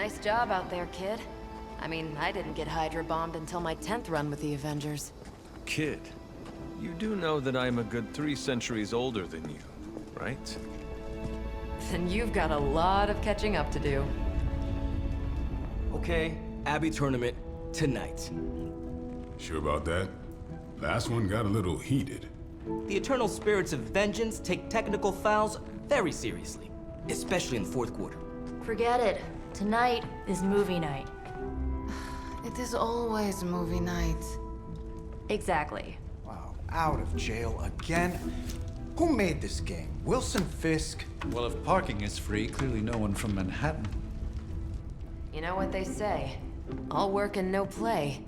Nice job out there, kid. I mean, I didn't get Hydra bombed until my 10th run with the Avengers. Kid, you do know that I'm a good 3 centuries older than you, right? Then you've got a lot of catching up to do. Okay, Abbey tournament tonight. Sure about that? Last one got a little heated. The eternal spirits of vengeance take technical fouls very seriously, especially in the fourth quarter. Forget it. Tonight is movie night. It is always movie night. Exactly. Wow, out of jail again? Who made this game? Wilson Fisk? Well, if parking is free, clearly no one from Manhattan. You know what they say? All work and no play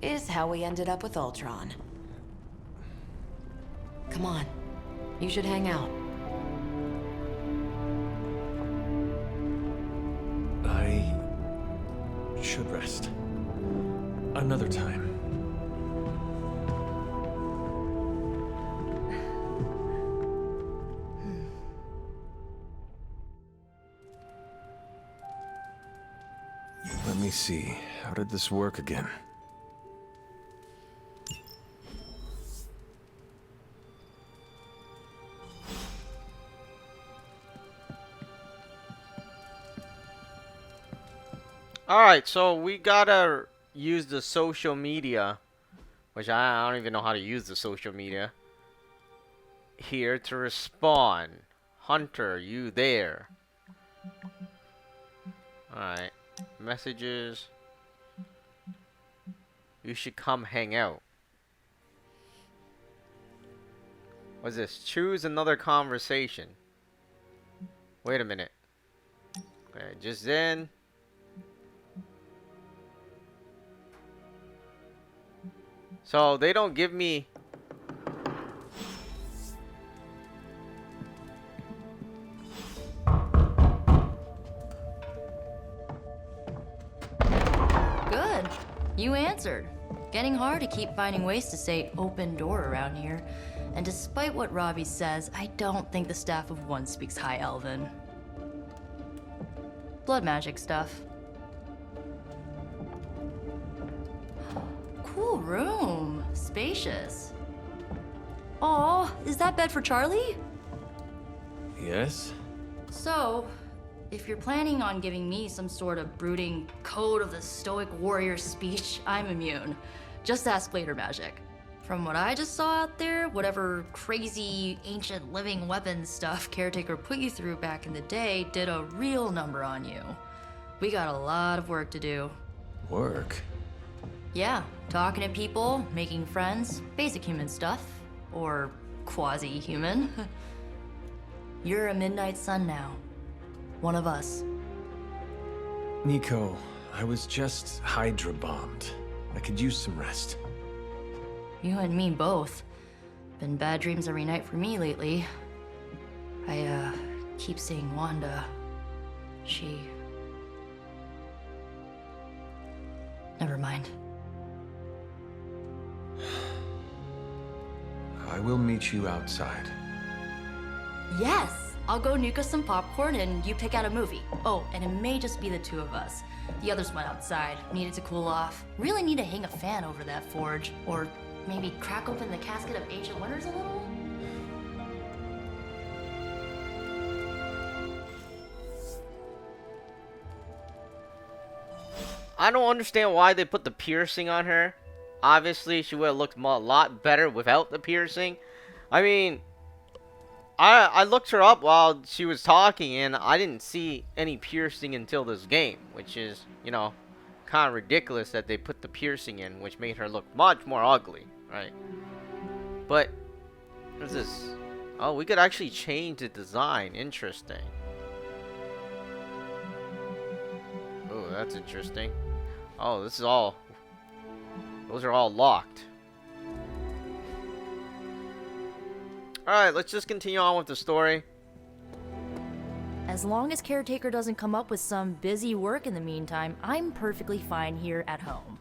is how we ended up with Ultron. Come on. You should hang out. I should rest. Another time. Let me see. How did this work again? Alright, so we gotta use the social media, which I don't even know how to use the social media, here to respond. Hunter, you there? Alright, messages. You should come hang out. What's this? Choose another conversation. Wait a minute. Okay, just then. So they don't give me. Good. You answered. Getting hard to keep finding ways to say open door around here. And despite what Robbie says, I don't think the staff of One speaks High Elven. Blood magic stuff. Cool room. Spacious. Aw, is that bed for Charlie? Yes? So, if you're planning on giving me some sort of brooding code of the stoic warrior speech, I'm immune. Just ask later magic. From what I just saw out there, whatever crazy ancient living weapons stuff Caretaker put you through back in the day did a real number on you. We got a lot of work to do. Work? Yeah, talking to people, making friends, basic human stuff. Or quasi-human. You're a midnight sun now. One of us. Nico, I was just Hydra bombed. I could use some rest. You and me both. Been bad dreams every night for me lately. I, keep seeing Wanda. She... Never mind. I will meet you outside. Yes! I'll go nuke us some popcorn and you pick out a movie. Oh, and it may just be the two of us. The others went outside, needed to cool off. Really need to hang a fan over that forge. Or maybe crack open the casket of Ancient Wonders a little? I don't understand why they put the piercing on her. Obviously, she would have looked a lot better without the piercing. I mean, I looked her up while she was talking, and I didn't see any piercing until this game, which is, you know, kind of ridiculous that they put the piercing in, which made her look much more ugly, right? But, what's this? Oh, we could actually change the design. Interesting. Oh, that's interesting. Oh, this is all... Those are all locked. Alright, let's just continue on with the story. As long as Caretaker doesn't come up with some busy work in the meantime, I'm perfectly fine here at home.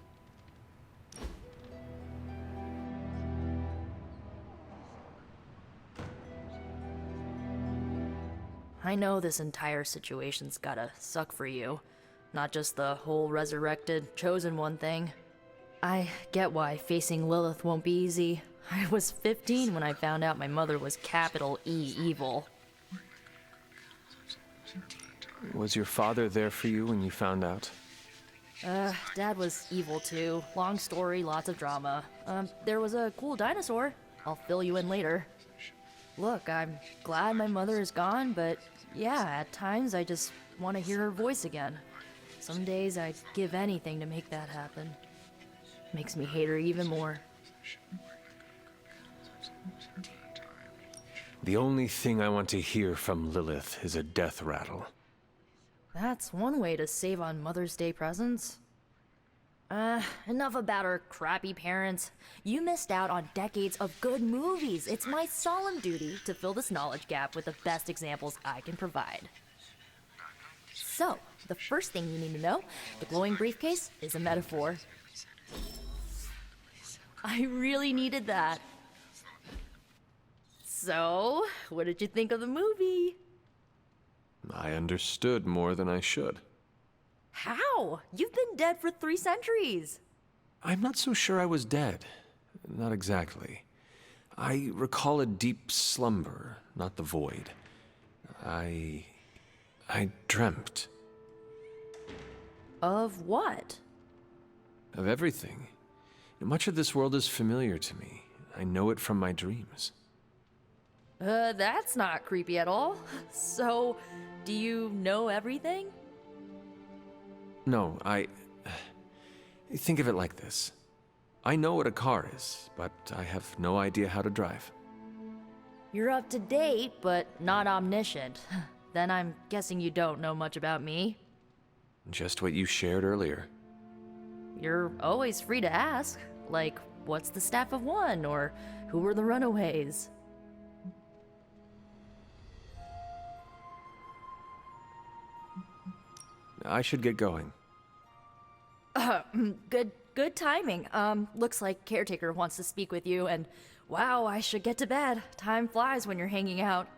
I know this entire situation's gotta suck for you, not just the whole resurrected, chosen one thing. I get why facing Lilith won't be easy. I was 15 when I found out my mother was capital E evil. Was your father there for you when you found out? Dad was evil too. Long story, lots of drama. There was a cool dinosaur. I'll fill you in later. Look, I'm glad my mother is gone, but yeah, at times I just want to hear her voice again. Some days I'd give anything to make that happen. Makes me hate her even more. The only thing I want to hear from Lilith is a death rattle. That's one way to save on Mother's Day presents. Enough about her crappy parents. You missed out on decades of good movies. It's my solemn duty to fill this knowledge gap with the best examples I can provide. So, the first thing you need to know, the glowing briefcase is a metaphor. I really needed that. So, what did you think of the movie? I understood more than I should. How? You've been dead for 3 centuries. I'm not so sure I was dead. Not exactly. I recall a deep slumber, not the void. I dreamt. Of what? Of everything. Much of this world is familiar to me. I know it from my dreams. That's not creepy at all. So, do you know everything? No, think of it like this. I know what a car is, but I have no idea how to drive. You're up to date, but not omniscient. Then I'm guessing you don't know much about me. Just what you shared earlier. You're always free to ask. Like, what's the staff of one? Or who were the runaways? I should get going. Good timing. Looks like caretaker wants to speak with you, and wow, I should get to bed. Time flies when you're hanging out.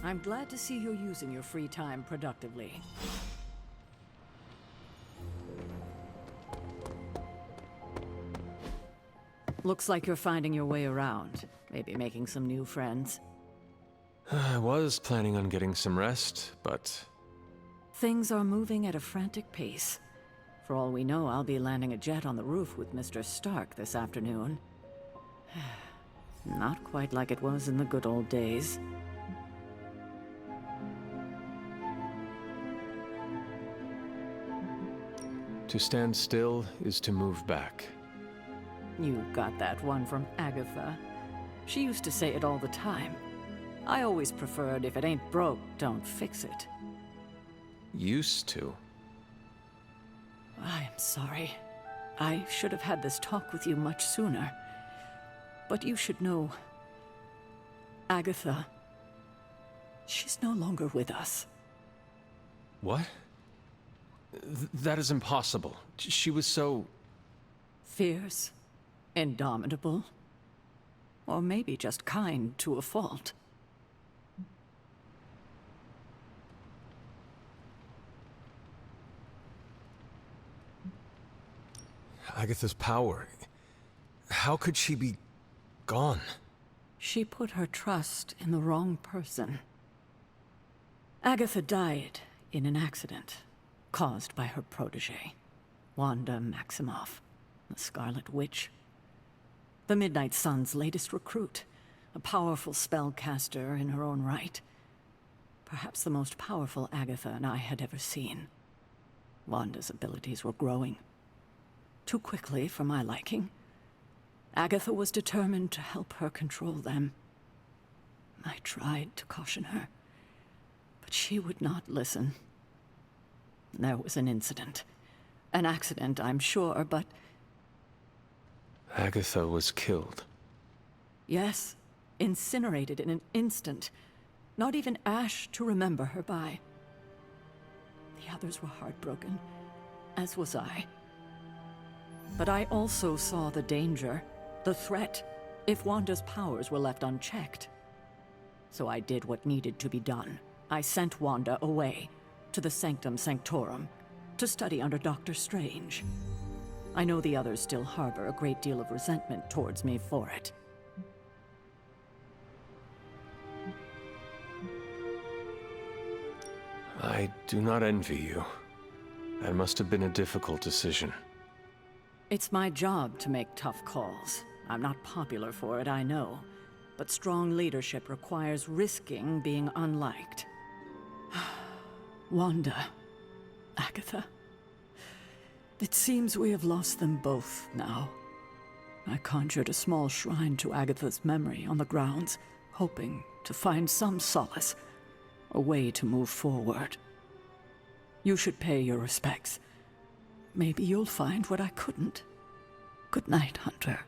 I'm glad to see you're using your free time productively. Looks like you're finding your way around. Maybe making some new friends. I was planning on getting some rest, but Things are moving at a frantic pace. For all we know, I'll be landing a jet on the roof with Mr. Stark this afternoon. Not quite like it was in the good old days. to stand still is to move back. You got that one from Agatha. She used to say it all the time. I always preferred if it ain't broke, don't fix it. Used to. I am sorry. I should have had this talk with you much sooner. But you should know... Agatha... she's no longer with us. What? That is impossible. She was so... Fierce, indomitable, or maybe just kind to a fault. Agatha's power. How could she be gone? She put her trust in the wrong person. Agatha died in an accident caused by her protege, Wanda Maximoff, the Scarlet Witch. The Midnight Sun's latest recruit, a powerful spellcaster in her own right. Perhaps the most powerful Agatha and I had ever seen. Wanda's abilities were growing. Too quickly for my liking. Agatha was determined to help her control them. I tried to caution her, but she would not listen. There was an incident. An accident, I'm sure, but... Agatha was killed. Yes, incinerated in an instant. Not even ash to remember her by. The others were heartbroken, as was I. But I also saw the danger, the threat, if Wanda's powers were left unchecked. So I did what needed to be done. I sent Wanda away, to the Sanctum Sanctorum, to study under Doctor Strange. I know the others still harbor a great deal of resentment towards me for it. I do not envy you. That must have been a difficult decision. It's my job to make tough calls. I'm not popular for it, I know. But strong leadership requires risking being unliked. Wanda, Agatha. It seems we have lost them both now. I conjured a small shrine to Agatha's memory on the grounds, hoping to find some solace, a way to move forward. You should pay your respects. Maybe you'll find what I couldn't. Good night, Hunter.